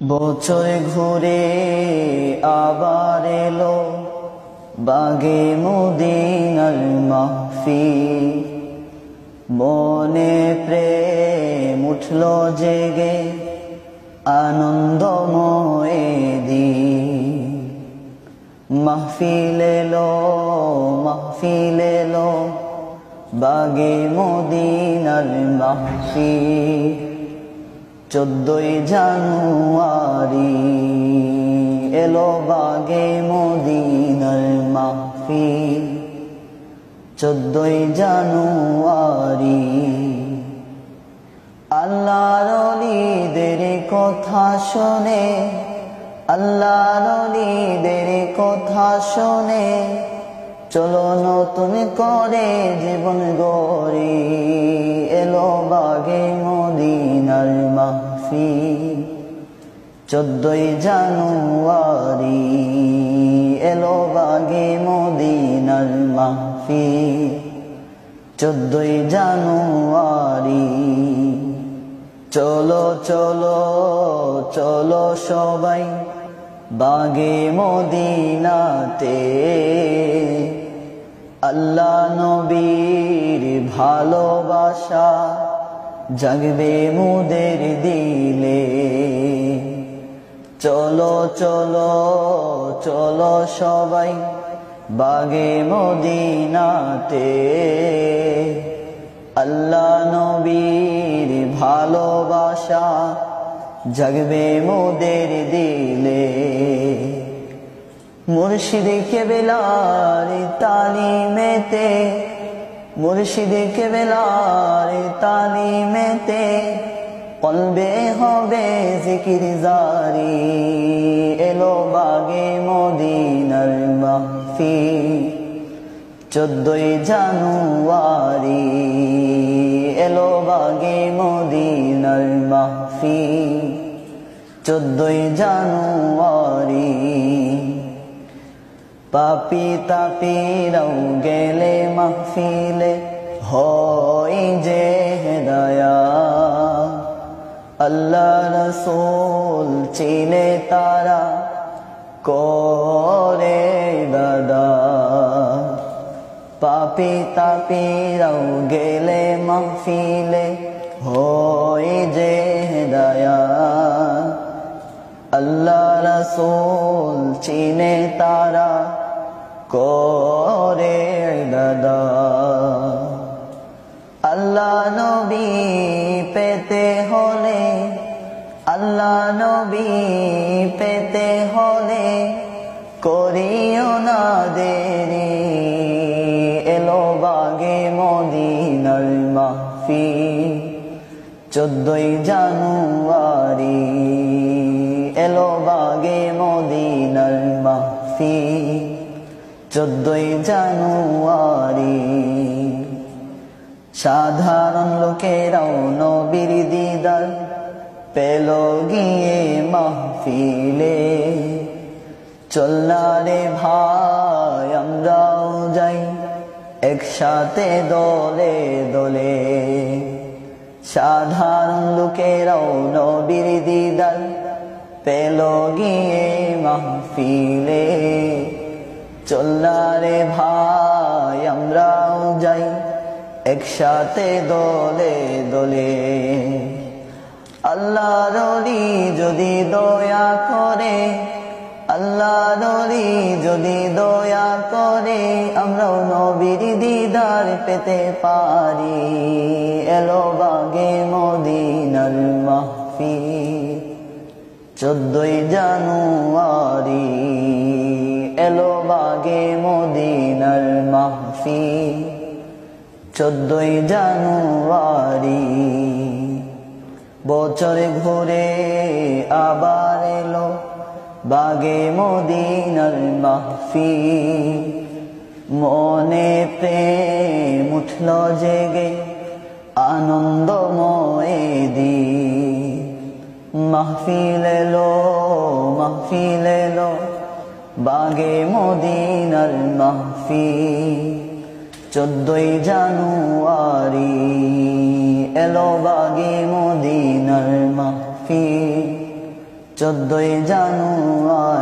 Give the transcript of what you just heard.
বছর ঘুরে আবার এলো বাগে মদিনার মাহফিল। মনে প্রেম উঠল জেগে আনন্দময় দিন। মাহফিল এলো বাগে মদিনার মাহফিল। 14 জানুয়ারি এলো বাগে মদিনার মাহফিল। 14 জানুয়ারি আল্লাহর ওলিদের কথা শুনে, আল্লাহর ওলিদের কথা শুনে চলো নতুন করে জীবন গড়ি। এলো বাগে মদিনার মাহফিল। 14 জানুয়ারি এলো বাগে মদিনার মাহফিল। 14 জানুয়ারি চলো চলো চলো সবাই বাগে মদিনাতে। আল্লাহ নবীর ভালোবাসা জাগবে মুদের দিলে। চলো চলো চলো সবাই বাগে মদিনাতে। আল্লাহ নবীর ভালোবাসা জাগবে মুদের দিলে। মুর্শিদ কেবলার তালিমেতে, মুর্শিদ কেবলার তালিমেতে কলবে হবে জিকির জারি। এলো বাগে মদিনার মাহফিল। 14 জানুয়ারি এলো বাগে মদিনার মাহফিল। 14 জানুয়ারি পাপি তাপিরাও গেলে মাহফিলে হয় যে হেদায়াত। আল্লাহ রাসূল চিনে তারা করে ইবাদত। পাপি তাপিরাও গেলে মাহফিলে হয় যে হেদায়াত। আল্লাহ রাসূল চিনে তারা করে ইবাদত। আল্লাহ নবী পেতে হলে, আল্লাহ নবী পেতে হলে করিও না দেরি। এলো বাগে মদিনার মাহফিল। 14 জানুয়ারি এলো বাগে মদিনার মাহফিল। 14 জানুয়ারি সাধারণ লোকেরাও নবীর দিদার পেল গিয়ে মাহফিলে। চল না রে ভাই আমরাও যাই একসাথে দলে দলে। সাধারণ লোকেরাও নবীর দিদার পেল গিয়ে মাহফিলে। চল না রে ভাই আমরাও যাই একসাথে দলে দলে। আল্লাহর ওলি যদি দয়া করে, আল্লাহর ওলি যদি দয়া করে আমরাও নবীর দিদার পেতে পারি। এলো বাগে মদিনার মাহফিল। 14 জানুয়ারি এলো বাগে মদিনার মাহফিল। 14 জানুয়ারি বছর ঘুরে আবার এলো বাগে মদিনার মাহফিল। মনে প্রেম উঠল জেগে আনন্দময় দিন। মাহফিল এলো বাগে মদিনার মাহফিল। 14 জানুয়ারি এলো বাগে মদিনার মাহফিল। 14 জানুয়ারি